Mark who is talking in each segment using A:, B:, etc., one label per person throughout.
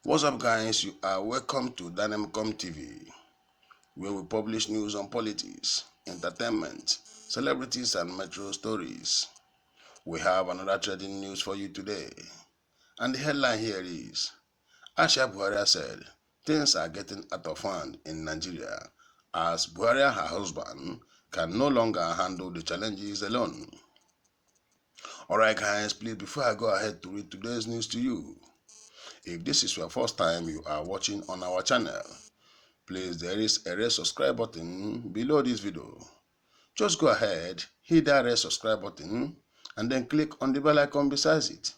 A: What's up, guys? You are welcome to Dynamicom TV, where we publish news on politics, entertainment, celebrities, and metro stories. We have another trending news for you today, and the headline here is Aisha Buhari said things are getting out of hand in Nigeria as Buhari and her husband can no longer handle the challenges alone. Alright, guys, please, before I go ahead to read today's news to you, if this is your first time you are watching on our channel, please, there is a red subscribe button below this video. Just go ahead, hit that red subscribe button and then click on the bell icon beside it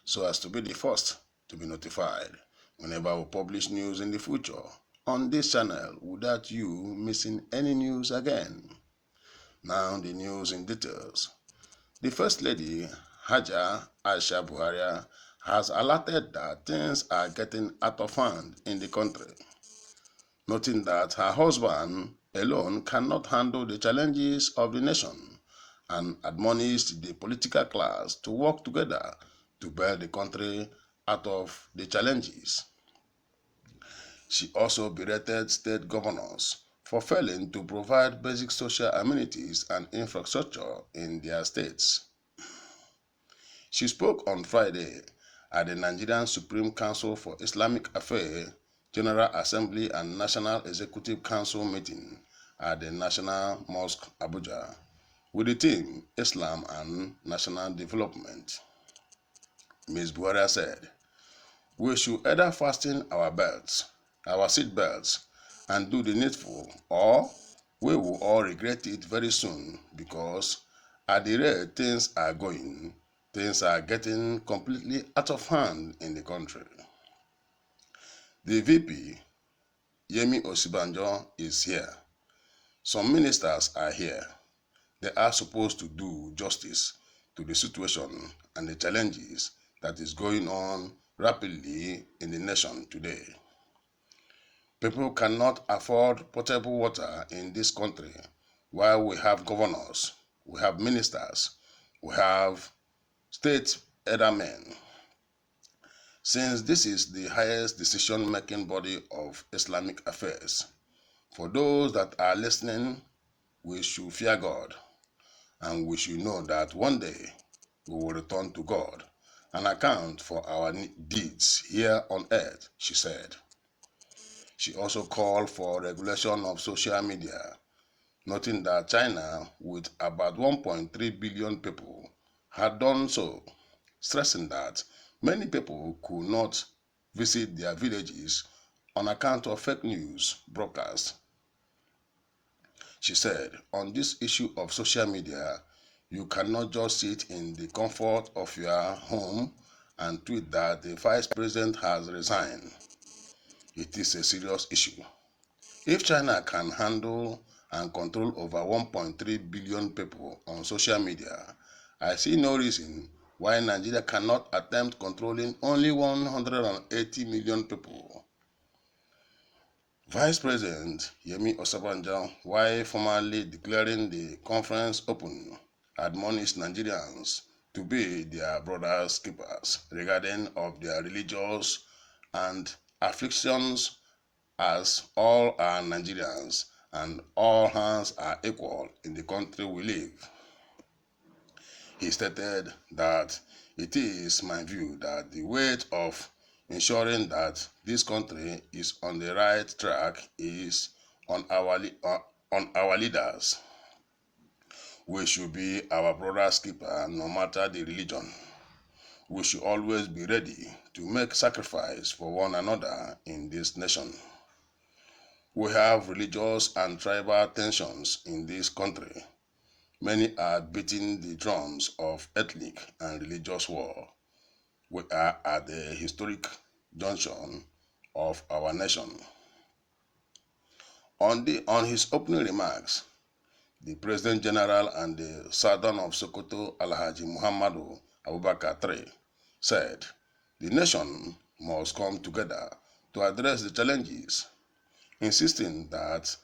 A: so as to be the first to be notified whenever we publish news in the future on this channel without you missing any news again. Now the news in details. The First Lady, Aisha Buhari, has alerted that things are getting out of hand in the country, noting that her husband alone cannot handle the challenges of the nation and admonished the political class to work together to bail the country out of the challenges. She also berated state governors for failing to provide basic social amenities and infrastructure in their states. She spoke on Friday at the Nigerian Supreme Council for Islamic Affairs General Assembly and National Executive Council meeting at the National Mosque, Abuja, with the theme Islam and National Development. Ms. Buhari said, "We should either fasten our seat belts, and do the needful, or we will all regret it very soon because at the rate things are going, things are getting completely out of hand in the country." The VP, Yemi Osibanjo, is here. Some ministers are here. They are supposed to do justice to the situation and the challenges that is going on rapidly in the nation today. People cannot afford potable water in this country while we have governors, we have ministers, we have state eldermen. Since this is the highest decision-making body of Islamic affairs, for those that are listening, we should fear God, and we should know that one day we will return to God and account for our deeds here on earth, she said. She also called for regulation of social media, noting that China, with about 1.3 billion people, had done so, stressing that many people could not visit their villages on account of fake news broadcasts. She said, on this issue of social media, you cannot just sit in the comfort of your home and tweet that the vice president has resigned. It is a serious issue. If China can handle and control over 1.3 billion people on social media, I see no reason why Nigeria cannot attempt controlling only 180 million people. Vice President Yemi Osibanjo, while formally declaring the conference open, admonished Nigerians to be their brothers' keepers regarding of their religious and afflictions, as all are Nigerians and all hands are equal in the country we live. He stated that it is my view that the weight of ensuring that this country is on the right track is on our leaders. We should be our brother's keeper no matter the religion. We should always be ready to make sacrifice for one another in this nation. We have religious and tribal tensions in this country. Many are beating the drums of ethnic and religious war. We are at the historic junction of our nation. On his opening remarks, the President General and the Sultan of Sokoto, Alhaji Muhammadu Abubakar III, said, the nation must come together to address the challenges, insisting that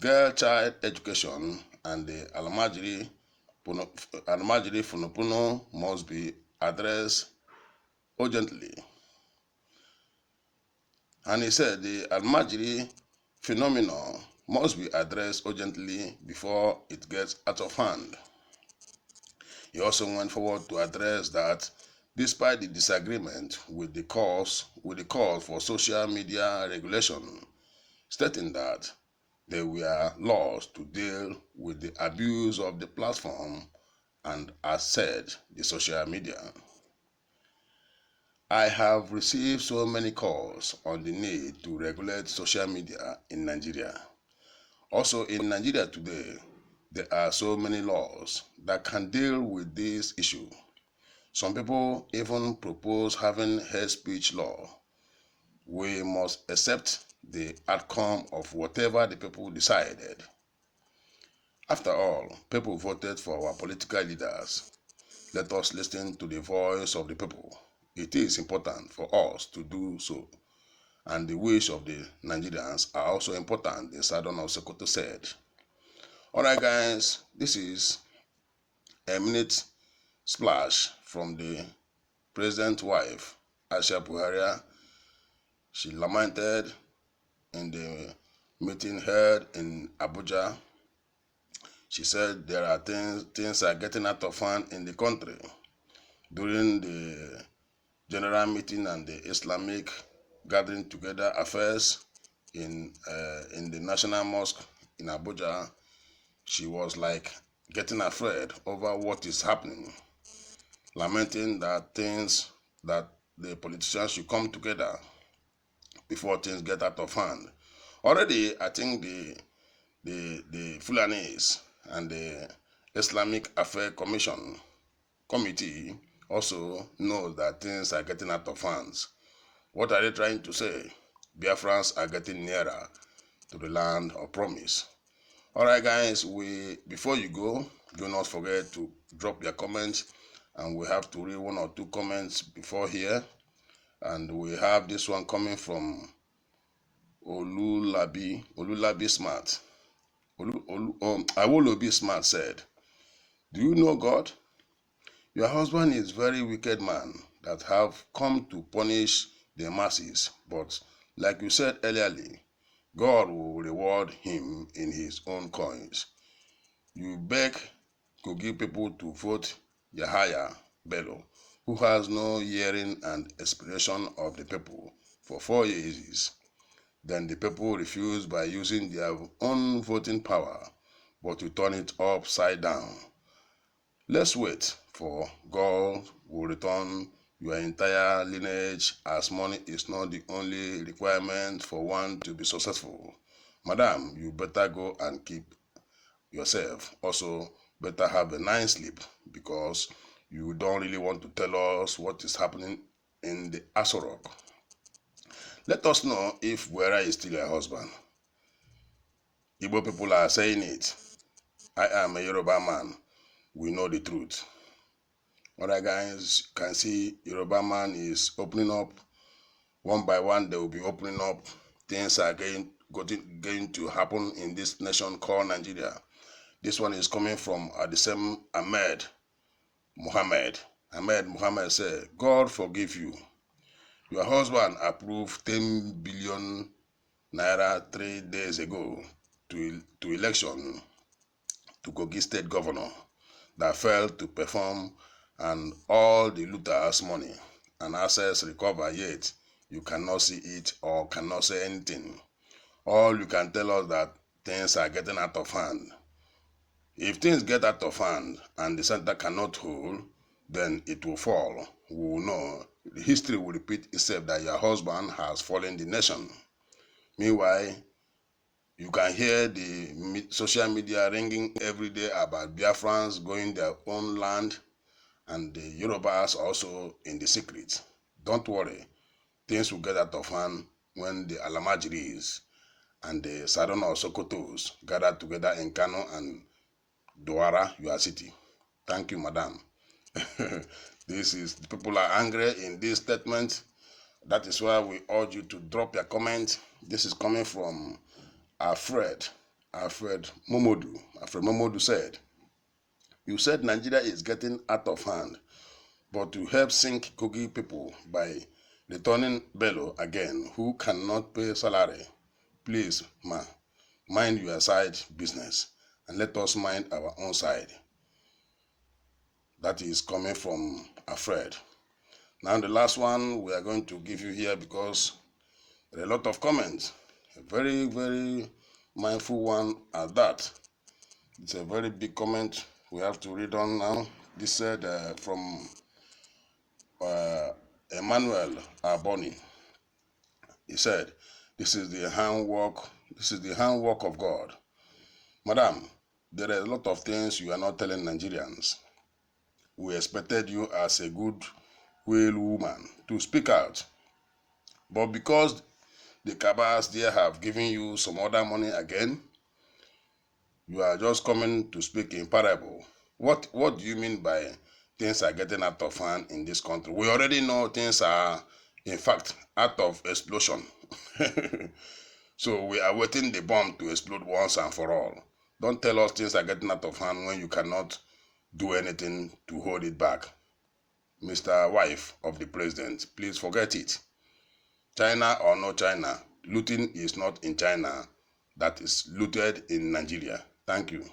A: girl child education and the Almajiri Funupuno must be addressed urgently. And he said the Almajiri phenomenon must be addressed urgently before it gets out of hand. He also went forward to address that despite the disagreement with the call for social media regulation, stating that there were laws to deal with the abuse of the platform and, as said, the social media. I have received so many calls on the need to regulate social media in Nigeria. Also, in Nigeria today, there are so many laws that can deal with this issue. Some people even propose having hate speech law. We must accept the outcome of whatever the people decided. After all, people voted for our political leaders. Let us listen to the voice of the people. It is important for us to do so, and the wish of the Nigerians are also important, the Southern of Sokoto said. Alright guys, this is a minute splash from the president's wife, Aisha Buhari. She lamented in the meeting held in Abuja. She said there are things are getting out of hand in the country. During the general meeting and the Islamic gathering together affairs in the National Mosque in Abuja, she was like getting afraid over what is happening, lamenting that the politicians should come together before things get out of hand. Already, I think the Fulanis and the Islamic Affairs Committee also know that things are getting out of hands. What are they trying to say? Biafrans are getting nearer to the land of promise. Alright guys, before you go, do not forget to drop your comments, and we have to read one or two comments before here. And we have this one coming from Olulabi Smart. Awolobi Smart said, "Do you know God? Your husband is very wicked man that have come to punish the masses, but like you said earlier, God will reward him in his own coins. You beg Kogi people to vote Yahaya Bello, who has no hearing and expression of the people for 4 years. Then the people refuse by using their own voting power, but to turn it upside down. Let's wait for God will return your entire lineage, as money is not the only requirement for one to be successful. Madam, you better go and keep yourself. Also, better have a nice sleep, because you don't really want to tell us what is happening in the Asorok. Let us know if Buhari is still your husband." Igbo people are saying it. I am a Yoruba man. We know the truth. Alright guys, you can see Yoruba man is opening up. One by one, they will be opening up. Things are going to happen in this nation called Nigeria. This one is coming from the same Ahmed Muhammad. Ahmed Muhammad said, "God forgive you. Your husband approved 10 billion naira 3 days ago to election to Kogi State Governor that failed to perform, and all the looters' money and assets recovered, yet you cannot see it or cannot say anything. All you can tell us that things are getting out of hand. If things get out of hand and the center cannot hold, then it will fall. We will know. The history will repeat itself that your husband has fallen the nation." Meanwhile, you can hear the social media ringing every day about Biafrans going their own land, and the Yorubas also in the secret. Don't worry, things will get out of hand when the Alamajiris and the Sarona Sokotos gather together in Kano and Douara, your city. Thank you, madam. The people are angry in this statement. That is why we urge you to drop your comment. This is coming from Alfred Momodu. Alfred Momodu said, "You said Nigeria is getting out of hand, but to help sink Kogi people by Returning Bello again, who cannot pay salary. Please, ma, mind your side business and let us mind our own side. That is coming from Alfred. Now the last one we are going to give you here because there are a lot of comments. A very, very mindful one at that. It's a very big comment we have to read on now. This said from Emmanuel Arboni. He said, "This is the handwork. This is the handwork of God, Madam. There are a lot of things you are not telling Nigerians. We expected you as a good will woman to speak out, but because the cabals there have given you some other money again, you are just coming to speak in parable. What do you mean by things are getting out of hand in this country? We already know things are, in fact, out of explosion. So we are waiting the bomb to explode once and for all. Don't tell us things are getting out of hand when you cannot do anything to hold it back. Mr. Wife of the President, please forget it. China or no China, looting is not in China. That is looted in Nigeria. Thank you.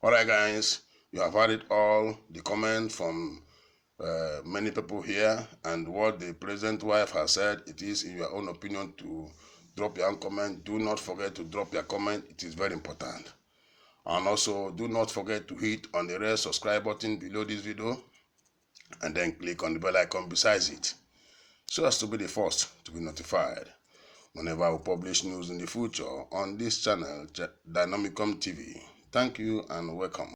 A: Alright guys, you have heard it all, the comment from many people here and what the president wife has said. It is in your own opinion to drop your own comment. Do not forget to drop your comment. It is very important. And also do not forget to hit on the red subscribe button below this video and then click on the bell icon besides it so as to be the first to be notified whenever we publish news in the future on this channel, Dynamicom TV. Thank you and welcome.